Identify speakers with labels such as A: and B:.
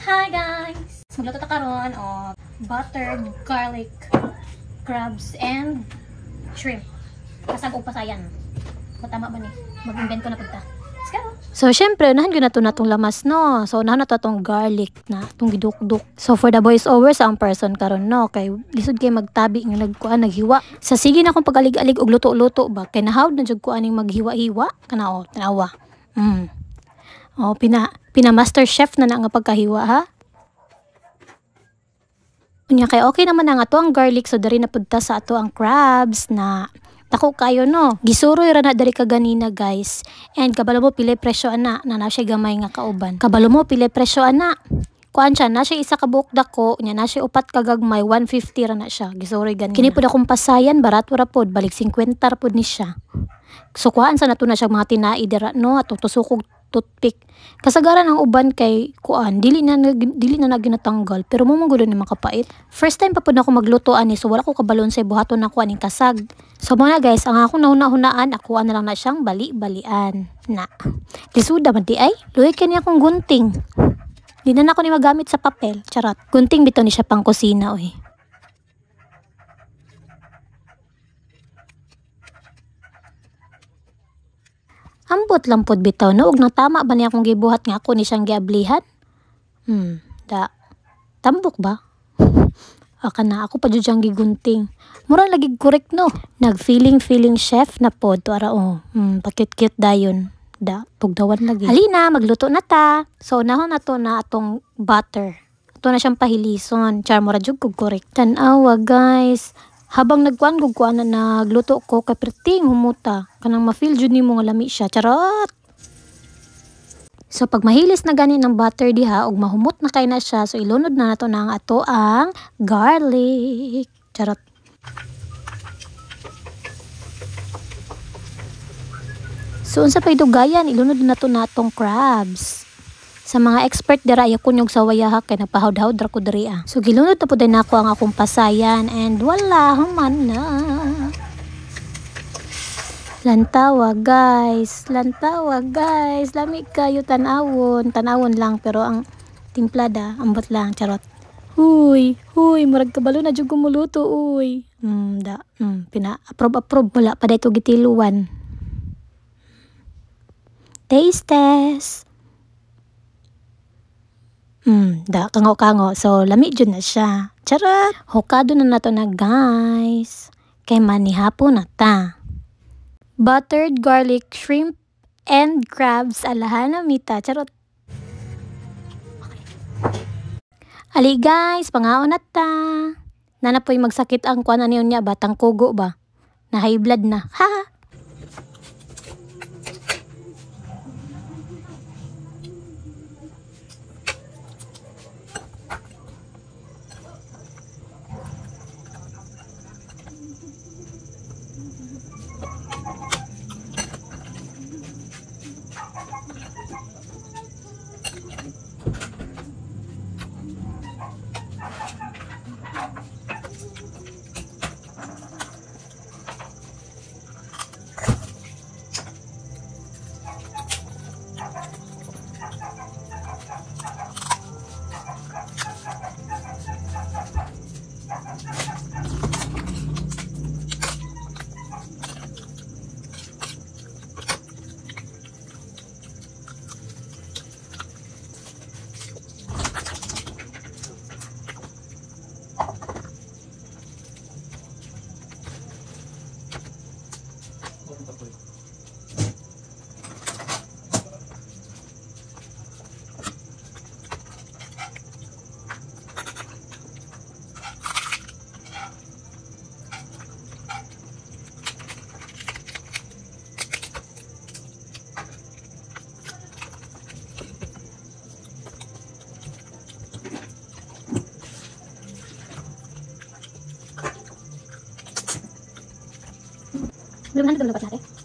A: Hi guys! Magluto ta karon of buttered garlic crabs and shrimp. Kasag og pasayan. Kung tama ba ni? Mag-invent ko na pagta. Let's go!
B: So, syempre, unahan ko na ito na itong lamas, no? So, unahan na ito itong garlic na, itong giduk-duk. So, for the voice over sa ang person karon no? Kay, lisod kayo magtabi, nga nagkuhan, naghiwa. Sa sige na akong pag-alig-alig og luto-luto ba? Kay nahawd na dyan kuhan yung maghiwa-hiwa. Kana, o, tanawa. O, pina-master chef na nga pagkahiwa, ha? Unya, kay okay naman na nga ito ang garlic, so dari na punta sa ato ang crabs na tako kayo no. Gisuroy ra na dari kaganina guys. And kabalo mo pili presyo ana na siya gamay nga kauban. Kabalo mo pili presyo ana. Kuan siya na siya isa ka buok dako nya na siya upat ka gagmay 150 ra na siya. Gisuroy ganina. Kini pud akong pasayan barato ra pod balik 50 ra pod ni siya. So kuan sa nato na siya mga tinai dira no atong tusukog toothpick. Kasagaran ang uban kay kuan dili na ginatanggal pero mo gud ni makapait. First time pa pud ako magluto ani so wala ko kabalon sa buhaton na kuan ning kasag. So mga guys, ang akong nauna-hunaan ako na lang na siyang bali-balian na. Lisuda man di ay luoy kani akong gunting. Di na ako ni magamit sa papel. Charot. Gunting bitaw ni siya pang kusina oy. Ambot lampod bitaw no ug natama ba niya akong gibuhat nga ako ni siyang giablihan? Da. Tambok ba? Aka na ako pa jud siyang gigunting. Mura lagi correct no. Nag-feeling chef na pod to ara oh. Pakit-kit dayon. Da, pugdawan lagi. Halina, magluto na ta. So nahon na to na atong butter. Ito na siyang pahilison. Char mura jud kog correct. Tan-awa guys. Habang nagkuan na nagluto ko kay perting humuta kanang ma-feel jud nimo nga lami siya. Charot. So pag mahilis na gani ng butter diha ug mahumot na kay na siya so ilunod na nato na ang ato ang garlic. Charot. So unsa pay dugayan ilunod na to natong crabs. Sa mga expert dira ya kunyog sa wayaha kay nagpahawd-hawd ra ko diri ah. So gilunod na pud nako ang akong pasayan and wala human na. Lantawa guys, lami kayo tanawon lang pero ang timplada ambot lang charot. Huy, murag kabalo na jud gumuluto uy. Pina-approve wala pa dayto gitiluan. Taste test. Kango-kango. So, lami dyan na siya. Charot! Hokado na nato na guys. Kay manihapon na ta. Buttered garlic, shrimp, and crabs. Alahan na mita. Charot! Okay. Ali guys, pangaon na ta. Nanapoy magsakit ang kuan niyon niya. Batang kugo ba? Na high blood na. Ha!
A: Belum nanti belum dapat sate.